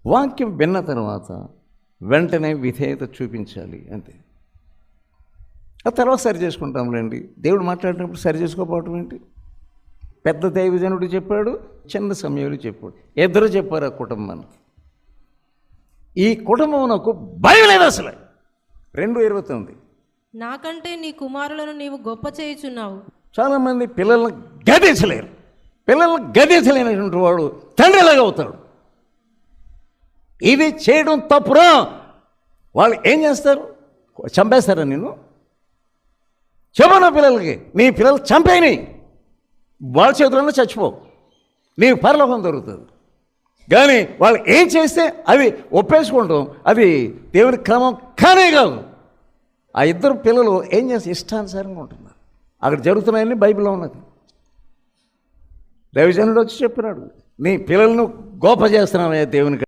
వాక్యం విన్న తర్వాత వెంటనే విధేయత చూపించాలి, అంతే. ఆ తర్వాత సరి చేసుకుంటాంలేండి. దేవుడు మాట్లాడినప్పుడు సరి చేసుకోకపోవటం ఏంటి? పెద్ద దైవజనుడు చెప్పాడు, చిన్న సమయంలో చెప్పాడు, ఇద్దరు చెప్పారు ఆ కుటుంబానికి. ఈ కుటుంబం నాకు భయం లేదు అసలు. 2:29 నాకంటే నీ కుమారులను నీవు గొప్ప చేయుచున్నావు. చాలామంది పిల్లల్ని గదించలేరు. పిల్లల్ని గదించలేనటువంటి వాడు తండ్రిలాగా అవుతాడు. ఇది చేయడం తప్పురా. వాళ్ళు ఏం చేస్తారు? చంపేస్తారా నిన్ను? చెప్పను పిల్లలకి, నీ పిల్లలు చంపేని, వాళ్ళ చేతుల్లో చచ్చిపో, నీ పరలోకం దొరుకుతుంది. కానీ వాళ్ళు ఏం చేస్తే అవి ఒప్పేసుకుంటాం, అది దేవుని క్రమం కానే కాదు. ఆ ఇద్దరు పిల్లలు ఏం చేస్తే ఇష్టానుసారంగా ఉంటున్నారు. అక్కడ జరుగుతున్నాయని బైబిల్లో ఉన్నది. దైవజనుడు వచ్చి చెప్పినాడు, నీ పిల్లలను గొప్ప చేస్తున్నావే దేవునికి.